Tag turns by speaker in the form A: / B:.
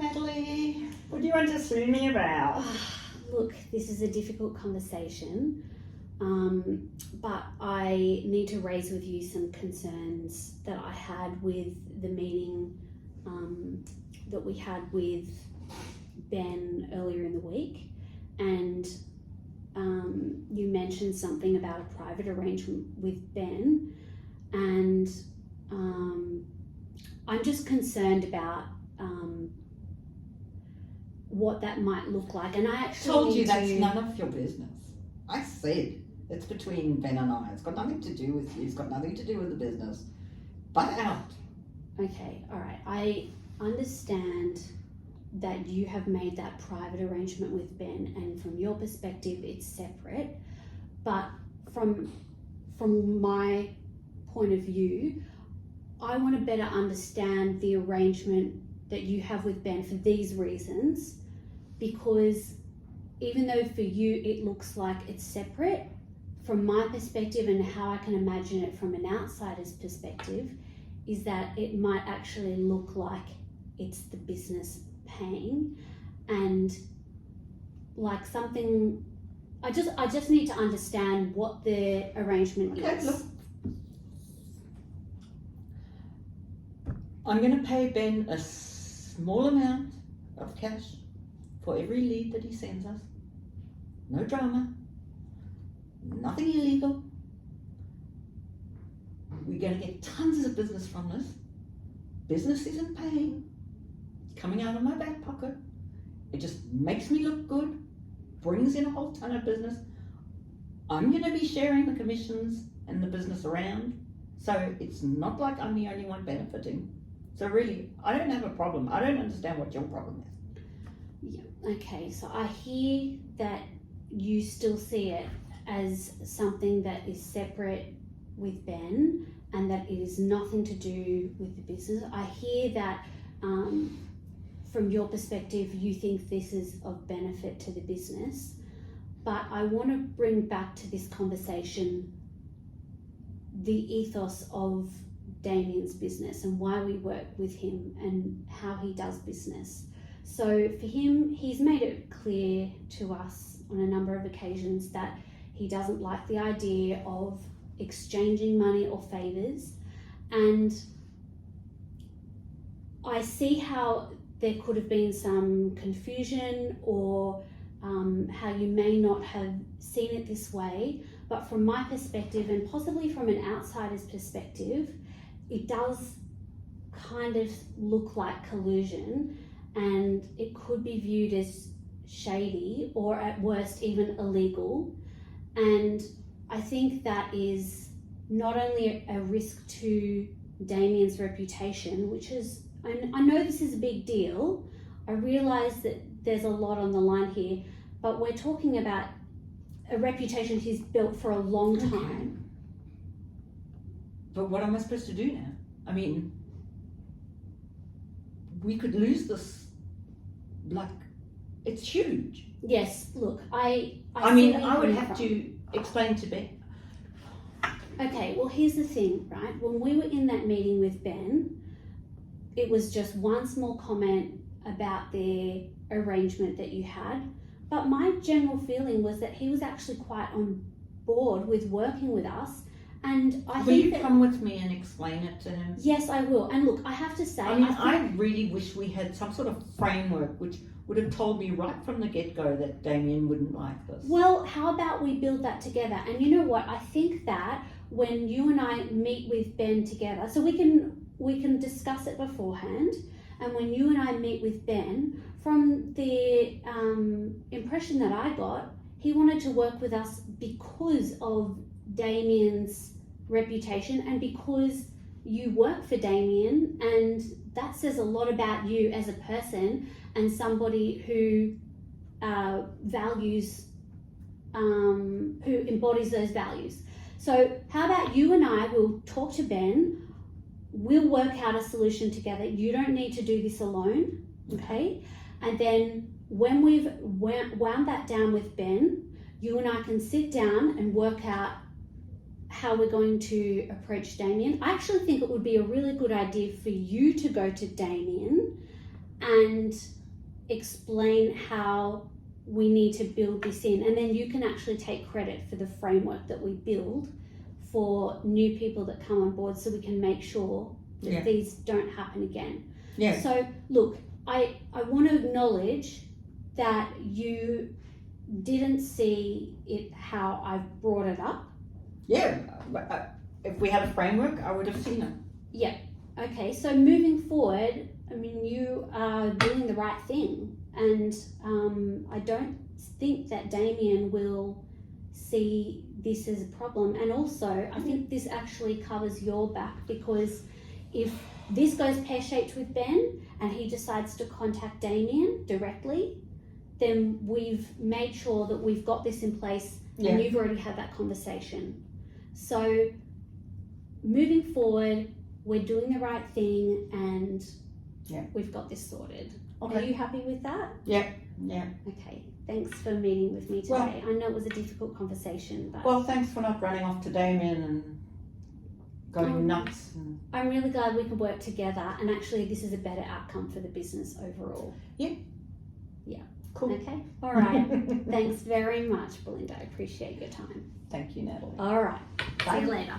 A: Natalie. What do you want to sue me about?
B: Look, this is a difficult conversation, but I need to raise with you some concerns that I had with the meeting that we had with Ben earlier in the week. And you mentioned something about a private arrangement with Ben, and I'm just concerned about what that might look like. And I actually
A: told you that's none of your business. I said it's between Ben and I. It's got nothing to do with you. It's got nothing to do with the business. Butt out.
B: Okay, all right. I understand that you have made that private arrangement with Ben, and from your perspective it's separate, but from my point of view, I want to better understand the arrangement that you have with Ben for these reasons, because even though for you it looks like it's separate, from my perspective and how I can imagine it from an outsider's perspective, is that it might actually look like it's the business paying, and like something. I just need to understand what the arrangement is.
A: Look, I'm going to pay Ben a small amount of cash for every lead that he sends us. No drama, nothing illegal. We're going to get tons of business from this. Business isn't paying. It's coming out of my back pocket. It just makes me look good, brings in a whole ton of business. I'm going to be sharing the commissions and the business around, so it's not like I'm the only one benefiting. So really, I don't have a problem. I don't understand what your problem is.
B: Yeah. Okay, so I hear that you still see it as something that is separate with Ben and that it is nothing to do with the business. I hear that from your perspective, you think this is of benefit to the business, but I want to bring back to this conversation the ethos of Damien's business and why we work with him and how he does business. So for him, he's made it clear to us on a number of occasions that he doesn't like the idea of exchanging money or favours, and I see how there could have been some confusion or how you may not have seen it this way, but from my perspective and possibly from an outsider's perspective, it does kind of look like collusion, and it could be viewed as shady or at worst even illegal. And I think that is not only a risk to Damien's reputation, which is, I know this is a big deal. I realise that there's a lot on the line here, but we're talking about a reputation he's built for a long time.
A: But what am I supposed to do now? I mean, we could lose this, like, it's huge.
B: Yes, look, I
A: mean, I would have to explain to Ben.
B: Okay, well, here's the thing, right? When we were in that meeting with Ben, it was just one small comment about their arrangement that you had, but my general feeling was that he was actually quite on board with working with us. And
A: Will you come with me and explain it to him?
B: Yes, I will. And look, I have to say,
A: I really wish we had some sort of framework which would have told me right from the get-go that Damien wouldn't like this.
B: Well, how about we build that together? And you know what? I think that when you and I meet with Ben together, so we can discuss it beforehand, and when you and I meet with Ben, from the impression that I got, he wanted to work with us because of Damien's reputation and because you work for Damien, and that says a lot about you as a person and somebody who values, who embodies those values. So how about you and I will talk to Ben, we'll work out a solution together. You don't need to do this alone, okay? And then when we've wound that down with Ben, you and I can sit down and work out how we're going to approach Damien. I actually think it would be a really good idea for you to go to Damien and explain how we need to build this in, and then you can actually take credit for the framework that we build for new people that come on board, so we can make sure that
A: Yeah.
B: these don't happen again.
A: Yeah.
B: So look, I want to acknowledge that you didn't see it how I've brought it up.
A: Yeah, but if we had a framework, I would have seen it.
B: Okay, so moving forward, I mean, you are doing the right thing, and I don't think that Damien will see this as a problem. And also, I think this actually covers your back, because if this goes pear-shaped with Ben and he decides to contact Damien directly, then we've made sure that we've got this in place, and you've already had that conversation. So moving forward, we're doing the right thing, and we've got this sorted.
A: Okay.
B: Are you happy with that?
A: Yeah.
B: Okay, thanks for meeting with me today. I know it was a difficult conversation, but
A: Well, thanks for not running off to Damien and going nuts. And...
B: I'm really glad we can work together, and actually this is a better outcome for the business overall.
A: Cool.
B: Okay, all right. Thanks very much, Belinda. I appreciate your time.
A: Thank you, Natalie.
B: All right,
A: Bye.
B: see you later.